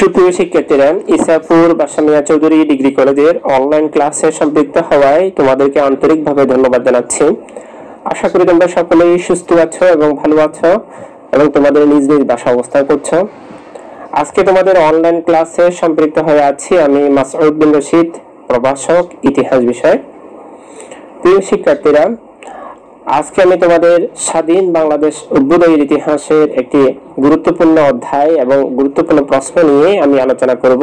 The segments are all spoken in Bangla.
সুপ্রিয় শিক্ষার্থীরা, ইসাপুর বাসামিয়া চৌধুরী ডিগ্রি কলেজের অনলাইন ক্লাসে সম্পৃক্ত হওয়ায় তোমাদেরকে আন্তরিকভাবে ধন্যবাদ জানাচ্ছি। আশা করি তোমরা সকলেই সুস্থ আছো এবং ভালো আছো এবং তোমাদের নিজ নিজ বাসা অবস্থান করছো। আজকে তোমাদের অনলাইন ক্লাসে সম্পৃক্ত হয়ে আছি আমি মাসউদ বিন রশিদ, প্রভাষক, ইতিহাস বিষয়। প্রিয় শিক্ষার্থীরা, আজকে আমি তোমাদের স্বাধীন বাংলাদেশ অভ্যুদয়ের ইতিহাসের একটি গুরুত্বপূর্ণ অধ্যায় এবং গুরুত্বপূর্ণ প্রশ্ন নিয়ে আমি আলোচনা করব।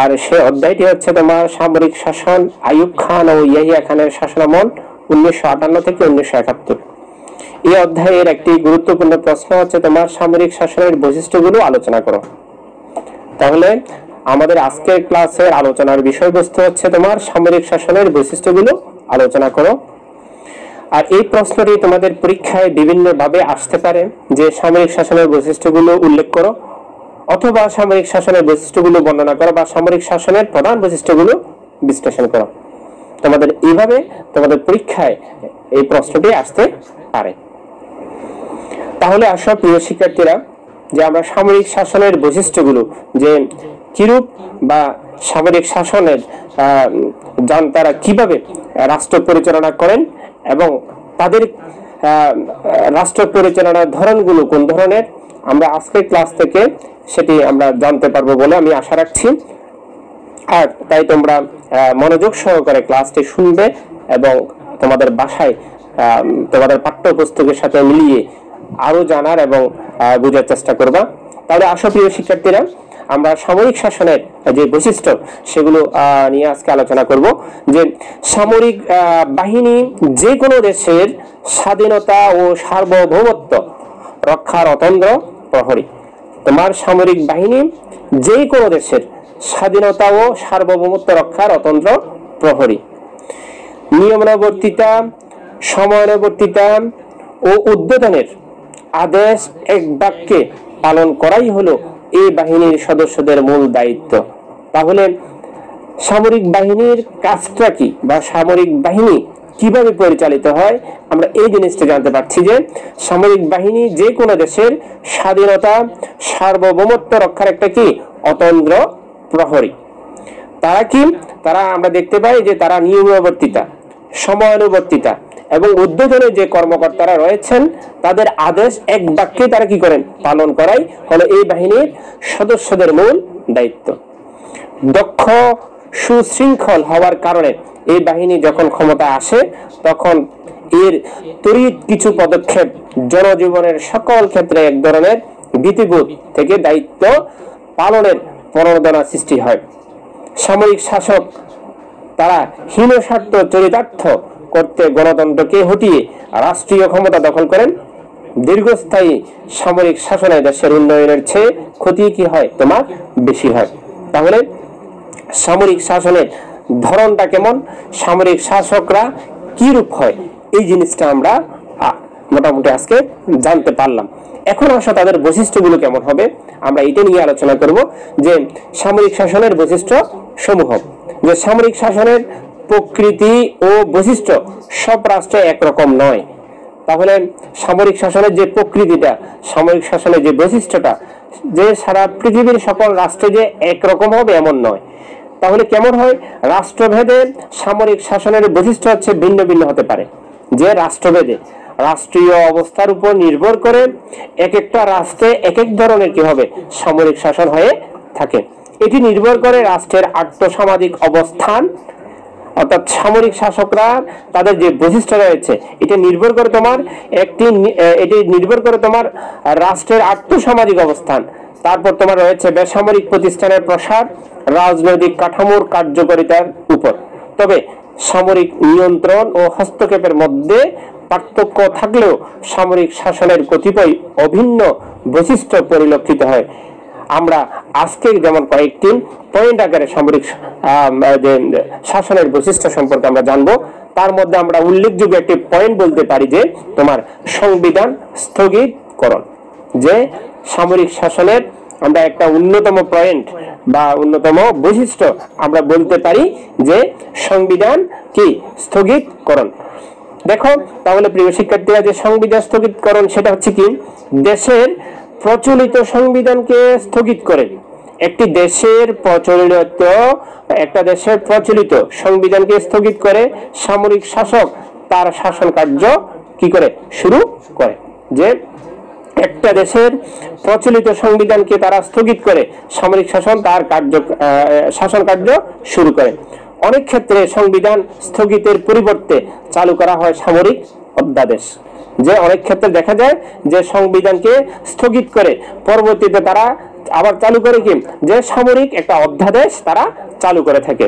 আর সেই অধ্যায়টি হচ্ছে তোমার সামরিক শাসন, আইয়ুব খান ও ইয়াহিয়া খানের শাসনামল 1958 থেকে 1971। এই অধ্যায়ের একটি গুরুত্বপূর্ণ প্রশ্ন হচ্ছে তোমার সামরিক শাসনের বৈশিষ্ট্যগুলো আলোচনা করো। তাহলে আমাদের আজকের ক্লাসের আলোচনার বিষয়বস্তু হচ্ছে তোমার সামরিক শাসনের বৈশিষ্ট্যগুলো আলোচনা করো। আর এই প্রশ্নটি তোমাদের পরীক্ষায় বিভিন্ন ভাবে আসতে পারে, যে সামরিক শাসনের বৈশিষ্ট্যগুলো উল্লেখ করো, অথবা সামরিক শাসনের বৈশিষ্ট্যগুলো বর্ণনা করো, বা সামরিক শাসনের প্রধান বৈশিষ্ট্যগুলো বিশ্লেষণ করো। তোমাদের এইভাবে তোমাদের পরীক্ষায় এই প্রশ্নটি আসতে পারে। তাহলে আসো প্রিয় শিক্ষার্থীরা, যে আমরা সামরিক শাসনের বৈশিষ্ট্যগুলো যে কিরূপ, বা সামরিক শাসনের তারা কিভাবে রাষ্ট্র পরিচালনা করেন এবং তাদের রাষ্ট্র পরিচালনার ধরনগুলো কোন ধরনের, আমরা আজকের ক্লাস থেকে সেটি আমরা জানতে পারবো বলে আমি আশা রাখছি। আর তাই তোমরা মনোযোগ সহকারে ক্লাসটি শুনবে এবং তোমাদের বাসায় তোমাদের পাঠ্যপুস্তকের সাথে মিলিয়ে আরো জানার এবং বোঝার চেষ্টা করবা। তাহলে আসো প্রিয় শিক্ষার্থীরা, আমরা সামরিক শাসনের যে বৈশিষ্ট্য সেগুলো নিয়ে আজকে আলোচনা করব। যে সামরিক বাহিনী যে কোনো দেশের স্বাধীনতা ও সার্বভৌমত্ব রক্ষার অতন্দ্র প্রহরী। তোমার সামরিক বাহিনী যে কোনো দেশের স্বাধীনতা ও সার্বভৌমত্ব রক্ষার অতন্দ্র প্রহরী। নিয়মানুবর্তিতা, সময়ানুবর্তিতা ও উদ্বোধনের আদেশ এক বাক্যে পালন করাই হলো এই বাহিনীর সদস্যদের মূল দায়িত্ব। তাহলে সামরিক বাহিনীর কাজটা কি, বা সামরিক বাহিনী কিভাবে পরিচালিত হয়, আমরা এই জিনিসটা জানতে পারছি যে সামরিক বাহিনী যে কোনো দেশের স্বাধীনতা সার্বভৌমত্ব রক্ষার একটা কি অতন্দ্র প্রহরী। তারা কি, তারা আমরা দেখতে পাই যে তারা নিয়মানুবর্তিতা, সময়ানুবর্তিতা এবং উদ্বোধনে যে কর্মকর্তারা রয়েছেন তাদের আদেশ এক বাক্যে তারা কি করেন, পালন করাই হলো এই বাহিনীর সদস্যদের মূল দায়িত্ব। দক্ষ সুশৃঙ্খল হওয়ার কারণে এই বাহিনী যখন ক্ষমতা আসে তখন এর তড়িৎ কিছু পদক্ষেপ জনজীবনের সকল ক্ষেত্রে এক ধরনের ভীতিবোধ থেকে দায়িত্ব পালনের প্রণোদনা সৃষ্টি হয়। সামরিক শাসক তারা হীনস্বার্থ চরিতার্থ করতে গণতন্ত্রকে হটিয়ে রাষ্ট্রীয় ক্ষমতা দখল করেন। দীর্ঘস্থায়ী সামরিক শাসনে দেশের উন্নয়নের চেয়ে ক্ষতি কি হয়, তোমার বেশি হয়। তাহলে সামরিক শাসনের ধরনটা কেমন, সামরিক শাসকরা কি রূপ হয়, এই জিনিসটা আমরা মোটামুটি আজকে জানতে পারলাম। এখন আসো তাদের বৈশিষ্ট্যগুলো কেমন হবে, আমরা এটা নিয়ে আলোচনা করব। যে সামরিক শাসনের বৈশিষ্ট্য সমূহ, যে সামরিক শাসনের প্রকৃতি ও বৈশিষ্ট্য সব রাষ্ট্রে একরকম নয়। তাহলে সামরিক শাসনের যে প্রকৃতিটা, সামরিক শাসনের যে বৈশিষ্ট্যটা, যে সারা পৃথিবীর সকল রাষ্ট্রে যে একরকম হবে এমন নয়। তাহলে কেমন হয়, রাষ্ট্রভেদে সামরিক শাসনের বৈশিষ্ট্য হচ্ছে ভিন্ন ভিন্ন হতে পারে। যে রাষ্ট্রভেদে রাষ্ট্রীয় অবস্থার উপর নির্ভর করে এক একটা রাষ্ট্রে এক এক ধরনের কি হবে, সামরিক শাসন হয়ে থাকে। এটি নির্ভর করে রাষ্ট্রের আর্থসামাজিক অবস্থান, অর্থাৎ সামরিক শাসকরা তাদের যে বৈশিষ্ট্য রয়েছে এটা নির্ভর করে তোমার এটি নির্ভর করে তোমার রাষ্ট্রের আর্থসামাজিক অবস্থান। তারপর তোমার রয়েছে বেসামরিক প্রতিষ্ঠানের প্রসার, রাজনৈতিক কাঠামোর কার্যকারিতার উপর। তবে সামরিক নিয়ন্ত্রণ ও হস্তক্ষেপের মধ্যে পার্থক্য থাকলেও সামরিক শাসনের কতিপয় অভিন্ন বৈশিষ্ট্য পরিলক্ষিত হয়। আমরা আজকে যেমন কয়েকটি পয়েন্ট আকারে সামরিক শাসনের বৈশিষ্ট্য সম্পর্কে আমরা জানবো। তার মধ্যে আমরা উল্লেখযোগ্য একটি পয়েন্ট বলতে পারি যে তোমার সংবিধান স্থগিতকরণ। যে সামরিক শাসনের আমরা একটা অন্যতম পয়েন্ট বা অন্যতম বৈশিষ্ট্য আমরা বলতে পারি যে সংবিধান কি স্থগিতকরণ। দেখো তাহলে প্রিয় শিক্ষার্থীরা, যে সংবিধান স্থগিতকরণ সেটা হচ্ছে কি, দেশের প্রচলিত সংবিধানকে স্থগিত করে একটি দেশের প্রচলিত সংবিধানকে স্থগিত করে সামরিক শাসক তার শাসন কার্য কি করে শুরু করে। যে একটা দেশের প্রচলিত সংবিধানকে তারা স্থগিত করে সামরিক শাসন তার শাসন কার্য শুরু করে। অনেক ক্ষেত্রে সংবিধান স্থগিতের পরিবর্তে চালু করা হয় সামরিক অধ্যাদেশ। যে অনেক ক্ষেত্রে দেখা যায় যে সংবিধানকে স্থগিত করে পরবর্তীতে তারা আবার চালু করে কি যে সামরিক একটা অধ্যাদেশ তারা চালু করে থাকে।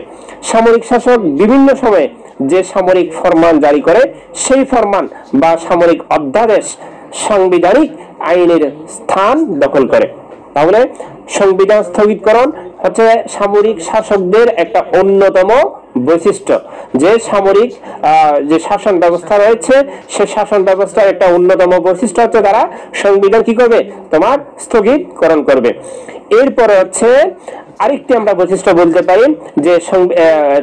সামরিক শাসক বিভিন্ন সময়ে যে সামরিক ফরমান জারি করে সেই ফরমান বা সামরিক অধ্যাদেশ সাংবিধানিক আইনের স্থান দখল করে। তাহলে সংবিধান স্থগিতকরণ হচ্ছে সামরিক শাসকদের একটা অন্যতম বৈশিষ্ট্য। যে সামরিক যে শাসন ব্যবস্থা রয়েছে সেই শাসন ব্যবস্থার একটা অন্যতম বৈশিষ্ট্য হচ্ছে তারা সংবিধান কি করবে তোমার স্থগিতকরণ করবে। এরপরে হচ্ছে আরেকটি আমরা বৈশিষ্ট্য বলতে পারি যে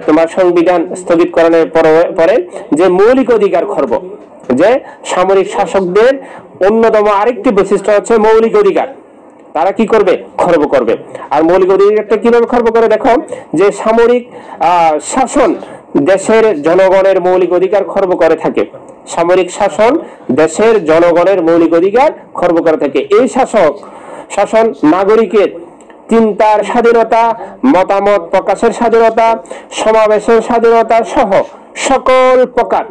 তোমার সংবিধান স্থগিতকরণের পরে যে মৌলিক অধিকার খর্ব। যে সামরিক শাসকদের অন্যতম আরেকটি বৈশিষ্ট্য হচ্ছে মৌলিক অধিকার তারা কি করবে খর্ব করবে। আর মৌলিক অধিকারটা কিভাবে খর্ব করে দেখো, যে সামরিক শাসন দেশের জনগণের মৌলিক অধিকার খর্ব করে থাকে। সামরিক শাসন দেশের জনগণের মৌলিক অধিকার খর্ব করে থাকে। এই শাসন নাগরিকের চিন্তার স্বাধীনতা, মতামত প্রকাশের স্বাধীনতা, সমাবেশের স্বাধীনতা সহ সকল প্রকার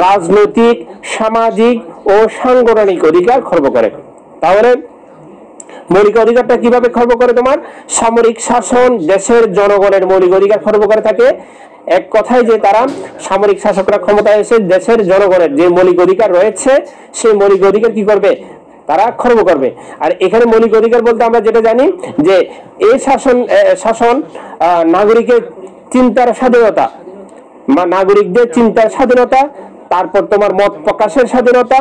রাজনৈতিক, সামাজিক ও সাংগঠনিক অধিকার খর্ব করে। তাহলে মৌলিক অধিকারটা কিভাবে খর্ব করে তোমার সামরিক শাসন দেশের জনগণের মৌলিক অধিকার খর্ব করে থাকে। এক কথায় যে তারা সামরিক শাসকরা ক্ষমতায় এসে দেশের জনগণের যে মৌলিক অধিকার রয়েছে সেই মৌলিক অধিকার কি করবে তারা খর্ব করবে। আর এখানে মৌলিক অধিকার বলতে আমরা যেটা জানি যে এই শাসন নাগরিকের চিন্তার স্বাধীনতা, নাগরিকদের চিন্তার স্বাধীনতা, তারপর তোমার মত প্রকাশের স্বাধীনতা,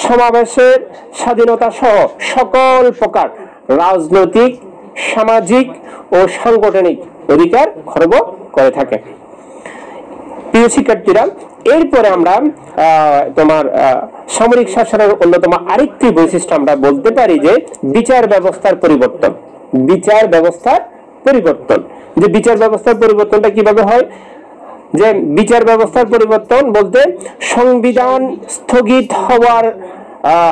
সমাবেশের স্বাধীনতা সহ সকল প্রকার রাজনৈতিক, সামাজিক ও সাংগঠনিক অধিকার খর্ব করে থাকে। প্রিয় শিক্ষার্থীরা, এরপরে আমরা তোমার সামরিক শাসনের অন্যতম আরেকটি বৈশিষ্ট্য আমরা বলতে পারি যে বিচার ব্যবস্থার পরিবর্তন। বিচার ব্যবস্থার পরিবর্তন, যে বিচার ব্যবস্থার পরিবর্তনটা কিভাবে হয়, যে বিচার ব্যবস্থার পরিবর্তন বলতে সংবিধান স্থগিত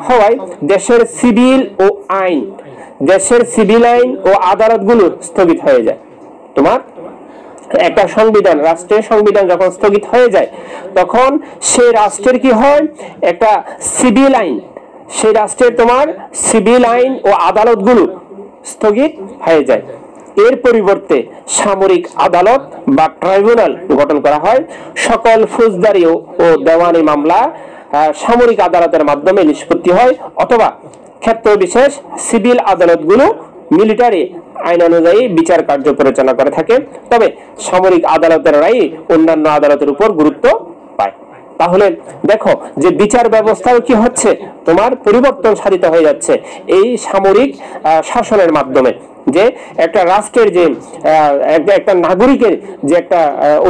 হওয়ায় দেশের সিভিল আইন ও আদালতগুলো স্থগিত হয়ে যায়। তোমার একটা সংবিধান, রাষ্ট্রের সংবিধান যখন স্থগিত হয়ে যায় তখন সেই রাষ্ট্রের কি হয় একটা সিভিল আইন, সেই রাষ্ট্রের তোমার সিভিল আইন ও আদালতগুলো স্থগিত হয়ে যায়। এর পরিবর্তে সামরিক আদালত বা ট্রাইব্যুনাল গঠন করা হয়। সকল ফৌজদারি ও দেওয়ানি মামলা সামরিক আদালতের মাধ্যমে নিষ্পত্তি হয়, অথবা ক্ষেত্র বিশেষ সিভিল আদালতগুলো মিলিটারি আইন অনুযায়ী বিচার কার্য পরিচালনা করে থাকে। তবে সামরিক আদালতের রায় অন্যান্য আদালতের উপর গুরুত্ব পায়। তাহলে দেখো যে বিচার ব্যবস্থাও কি হচ্ছে তোমার পরিবর্তন সাধিত হয়ে যাচ্ছে এই সামরিক শাসনের মাধ্যমে। যে একটা রাষ্ট্রের যে একটা নাগরিকের যে একটা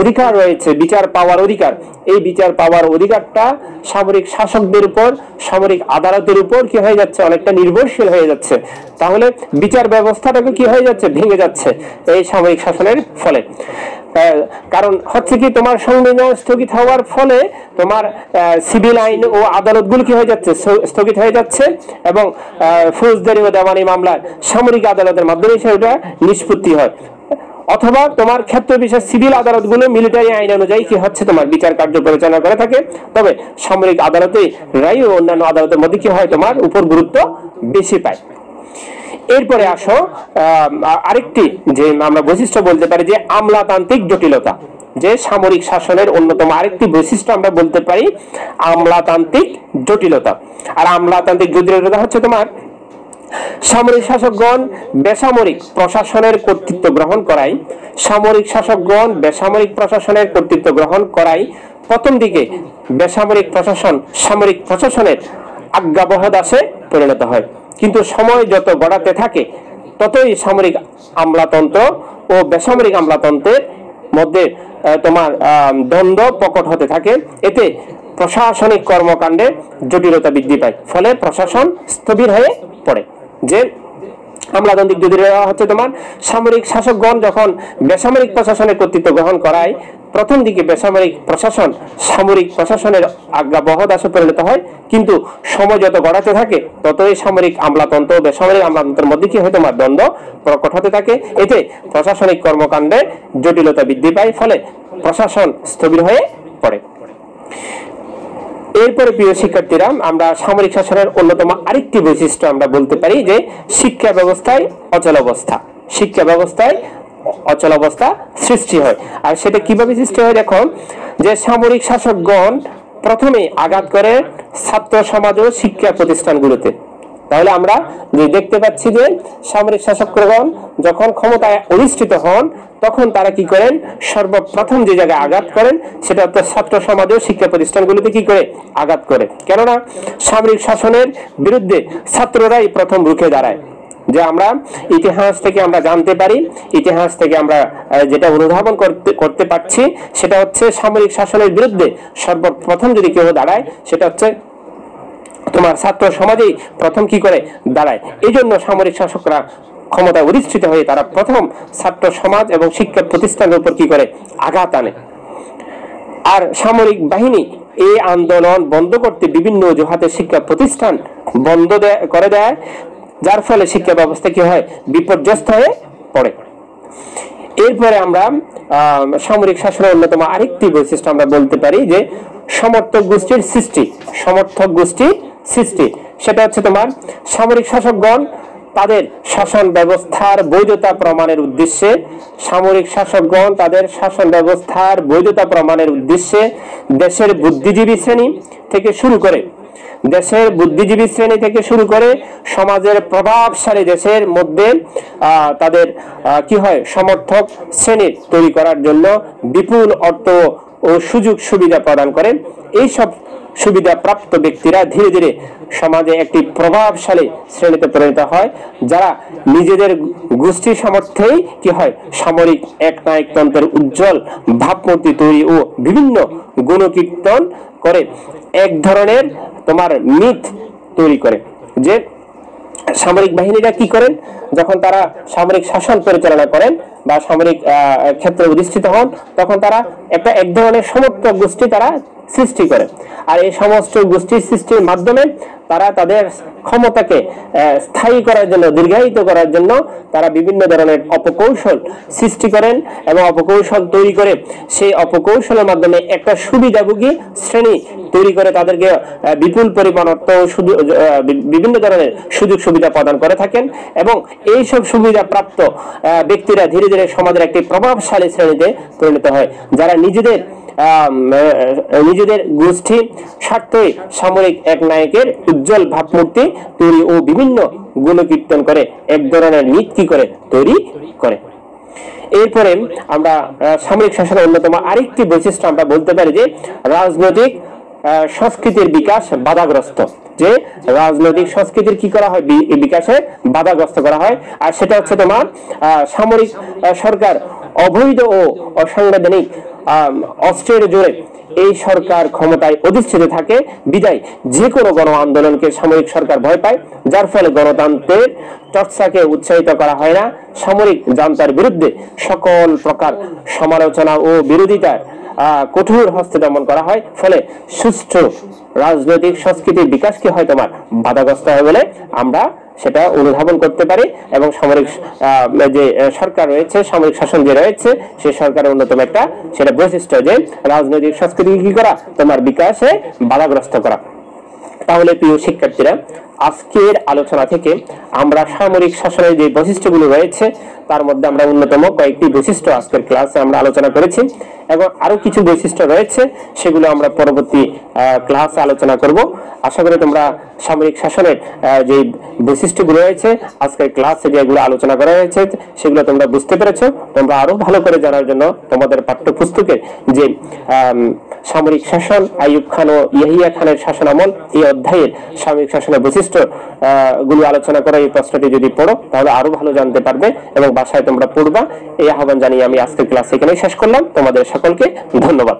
অধিকার রয়েছে বিচার পাওয়ার অধিকার, এই বিচার পাওয়ার অধিকারটা সামরিক শাসকদের উপর, সামরিক আদালতের উপর কি হয়ে যাচ্ছে অনেকটা নির্ভরশীল হয়ে যাচ্ছে। তাহলে বিচার ব্যবস্থাটাকে কি হয়ে যাচ্ছে ভেঙে যাচ্ছে এই সামরিক শাসনের ফলে। কারণ হচ্ছে কি তোমার সংবিধান স্থগিত হওয়ার ফলে তোমার সিভিল আইন ও আদালতগুলো কি হয়ে যাচ্ছে স্থগিত হয়ে যাচ্ছে, এবং ফৌজদারি ও দেওয়ানি মামলা সামরিক আদালতের মাধ্যমে সেটা নিষ্পত্তি হয়, অথবা তোমার ক্ষেত্র বিশেষ সিভিল আদালতগুলো মিলিটারি আইন অনুযায়ী কি হচ্ছে তোমার বিচার কার্য পরিচালনা করে থাকে। তবে সামরিক আদালতে রায় ও অন্যান্য আদালতের মধ্যে কি হয় তোমার উপর গুরুত্ব বেশি পায়। এরপরে আসো আরেকটি যে আমরা বৈশিষ্ট্য বলতে পারি যে আমলাতান্ত্রিক জটিলতা। যে সামরিক শাসনের অন্যতম আরেকটি বৈশিষ্ট্য আমরা বলতে পারি আমলাতান্ত্রিক জটিলতা। আর আমলাতান্ত্রিক জটিলতা হচ্ছে তোমার সামরিক শাসকগণ বেসামরিক প্রশাসনের কর্তৃত্ব গ্রহণ করায়, সামরিক শাসকগণ বেসামরিক প্রশাসনের কর্তৃত্ব গ্রহণ করায় প্রথম দিকে বেসামরিক প্রশাসন সামরিক প্রশাসনের আজ্ঞাবহ দাসে পরিণত হয়। কিন্তু সময় যত গড়াতে থাকে ততই সামরিক আমলাতন্ত্র ও বেসামরিক আমলাতন্ত্রের মধ্যে তোমার দ্বন্দ্ব প্রকট হতে থাকে। এতে প্রশাসনিক কর্মকাণ্ডে জটিলতা বৃদ্ধি পায়, ফলে প্রশাসন স্থবির হয়ে পড়ে। যে আমলাতান্ত্রিক যদি হচ্ছে তোমার সামরিক শাসকগণ যখন বেসামরিক প্রশাসনের কর্তৃত্ব গ্রহণ করায়, প্রথম দিকে বেসামরিক প্রশাসন সামরিক প্রশাসনের আজ্ঞাবহ দাসে পরিণত হয়, কিন্তু সময় যত গড়াতে থাকে ততই সামরিক আমলাতন্ত্র ও বেসামরিক আমলাতন্ত্রের মধ্যে কি হয় তোমার দ্বন্দ্ব প্রকট হতে থাকে। এতে প্রশাসনিক কর্মকাণ্ডে জটিলতা বৃদ্ধি পায়, ফলে প্রশাসন স্থবির হয়ে পড়ে। এরপরে প্রিয় শিক্ষার্থীরা, আমরা সামরিক শাসনের অন্যতম আরেকটি বৈশিষ্ট্য আমরা বলতে পারি যে শিক্ষা ব্যবস্থায় অচলাবস্থা। শিক্ষা ব্যবস্থায় অচলাবস্থা সৃষ্টি হয়। আর সেটা কিভাবে সৃষ্টি হয়? দেখো, যে সামরিক শাসকগণ প্রথমে আঘাত করে ছাত্র সমাজ ও শিক্ষা প্রতিষ্ঠানগুলোতে। তাহলে আমরা দেখতে পাচ্ছি যে সামরিক শাসকগণ যখন ক্ষমতায় অধিষ্ঠিত হন তখন তারা কি করেন, সর্বপ্রথম যে জায়গায় আঘাত করেন সেটা হচ্ছে ছাত্র সমাজ ও শিক্ষা প্রতিষ্ঠানগুলোতে কি করে আঘাত করে। কেননা সামরিক শাসনের বিরুদ্ধে ছাত্ররাই প্রথম রুখে দাঁড়ায়। যে আমরা ইতিহাস থেকে আমরা জানতে পারি, ইতিহাস থেকে আমরা যেটা অনুধাবন করতে পারছি সেটা হচ্ছে সামরিক শাসনের বিরুদ্ধে সর্বপ্রথম যদি কেউ দাঁড়ায় সেটা হচ্ছে তোমার ছাত্র সমাজেই প্রথম কি করে দাঁড়ায়। এই জন্য সামরিক শাসকরা ক্ষমতায় অধিষ্ঠিত হয়ে তারা প্রথম ছাত্র সমাজ এবং শিক্ষা প্রতিষ্ঠানের উপর কি করে আঘাত আনে। আর সামরিক বাহিনী এই আন্দোলন বন্ধ করতে বিভিন্ন অজুহাতে শিক্ষা প্রতিষ্ঠান বন্ধ করে দেয়, যার ফলে শিক্ষা ব্যবস্থা কি হয়, বিপর্যস্ত হয়ে পড়ে। এরপরে আমরা সামরিক শাসনের অন্যতম আরেকটি বৈশিষ্ট্য আমরা বলতে পারি যে সমর্থক গোষ্ঠীর সৃষ্টি। সমর্থক গোষ্ঠীর সৃষ্টি সেটা হচ্ছে তোমার সামরিক শাসকগণ তাদের শাসন ব্যবস্থার বৈধতা প্রমাণের উদ্দেশ্যে, সামরিক শাসকগণ তাদের শাসন ব্যবস্থার বৈধতা প্রমাণের উদ্দেশ্যে দেশের বুদ্ধিজীবী শ্রেণী থেকে শুরু করে সমাজের প্রভাবশালী দেশের মধ্যে তাদের কি হয়, সমর্থক শ্রেণী তৈরি করার জন্য বিপুল অর্থ ও সুযোগ সুবিধা প্রদান করেন। এইসব সুবিধা প্রাপ্ত ব্যক্তিরা ধীরে ধীরে সমাজে একটি প্রভাবশালী শ্রেণীতে পরিণত হয়, যারা নিজেদের গোষ্ঠী সামর্থ্যেই কি হয়, সামরিক একনায়কতন্ত্রের উজ্জ্বল ভাবমূর্তি তৈরি ও বিভিন্ন গুণকীর্তন করে এক ধরনের তোমার মিথ তৈরি করে। যে সামরিক বাহিনীরা কি করেন, যখন তারা সামরিক শাসন পরিচালনা করেন বা সামরিক ক্ষেত্রে অধিষ্ঠিত হন তখন তারা এক ধরনের সমর্থক গোষ্ঠী তারা সৃষ্টি করে। আর এই সমস্ত গোষ্ঠীর সৃষ্টির মাধ্যমে তারা তাদের ক্ষমতাকে স্থায়ী করার জন্য, দীর্ঘায়িত করার জন্য তারা বিভিন্ন ধরনের অপকৌশল সৃষ্টি করেন এবং অপকৌশল তৈরি করে সেই অপকৌশলের মাধ্যমে একটা সুবিধাভোগী শ্রেণী তৈরি করে তাদেরকে বিপুল পরিমাণ অর্থ বিভিন্ন ধরনের সুযোগ সুবিধা প্রদান করে থাকেন। এবং এইসব সুবিধা প্রাপ্ত ব্যক্তিরা ধীরে ধীরে সমাজের একটি প্রভাবশালী শ্রেণীতে পরিণত হয়, যারা নিজেদের গোষ্ঠী স্বার্থে সামরিক এক নায়কের উজ্জ্বল ভাবমূর্তি তৈরি ও বিভিন্ন গুণকীর্তন করে এক ধরনের নীতি করে তৈরি করে। এরপরে আমরা সামরিক শাসনের অন্যতম আরেকটি বৈশিষ্ট্য আমরা বলতে পারি যে রাজনৈতিক সংস্কৃতির বিকাশ বাধাগ্রস্ত। যে রাজনৈতিক সংস্কৃতির কি করা হয়, বিকাশে বাধাগ্রস্ত করা হয়। আর সেটা হচ্ছে তোমার সামরিক সরকার অবৈধ ও অসাংবিধানিক অস্ত্রের জোরে এই সরকার ক্ষমতায় অধিষ্ঠিত থাকে বিদায় যে কোনো গণ আন্দোলনকে সামরিক সরকার ভয় পায়, যার ফলে গণতন্ত্রের চর্চাকে উৎসাহিত করা হয় না। সামরিক জান্তার বিরুদ্ধে সকল প্রকার সমালোচনা ও বিরোধিতার কঠোর হস্তে দমন করা হয়, ফলে সুষ্ঠু রাজনৈতিক সংস্কৃতির বিকাশ কি হয় তোমার বাধাগ্রস্ত হয় বলে আমরা সেটা অনুধাবন করতে পারি। এবং সামরিক যে সরকার রয়েছে, সামরিক শাসন যে রয়েছে, সেই সরকারের অন্যতম একটা সেটা বৈশিষ্ট্য যে রাজনৈতিক সংস্কৃতি কি করা তোমার বিকাশে বাধাগ্রস্ত করা। তাহলে প্রিয় শিক্ষার্থীরা, আজকের আলোচনা থেকে আমরা সামরিক শাসনের যে বৈশিষ্ট্যগুলো রয়েছে তার মধ্যে আমরা অন্যতম কয়েকটি বৈশিষ্ট্য আজকের ক্লাসে আমরা আলোচনা করেছি এবং আরো কিছু বৈশিষ্ট্য রয়েছে সেগুলো আমরা পরবর্তী ক্লাসে আলোচনা করব। আশা করি তোমরা সামরিক শাসনের যে বৈশিষ্ট্যগুলো রয়েছে আজকের ক্লাসে যেগুলো আলোচনা করা হয়েছে সেগুলো তোমরা বুঝতে পেরেছো। তোমরা আরো ভালো করে জানার জন্য তোমাদের পাঠ্যপুস্তকের যে সামরিক শাসন আইয়ুব খান ও ইয়াহিয়া খানের শাসনামল এই অধ্যায়ের সামরিক শাসনের বৈশিষ্ট্য গুলো আলোচনা করা এই প্রশ্নটি যদি পড়ো তাহলে আরো ভালো জানতে পারবে এবং বাসায় তোমরা পড়বা। এই আহ্বান জানিয়ে আমি আজকের ক্লাস এখানেই শেষ করলাম। তোমাদের সকলকে ধন্যবাদ।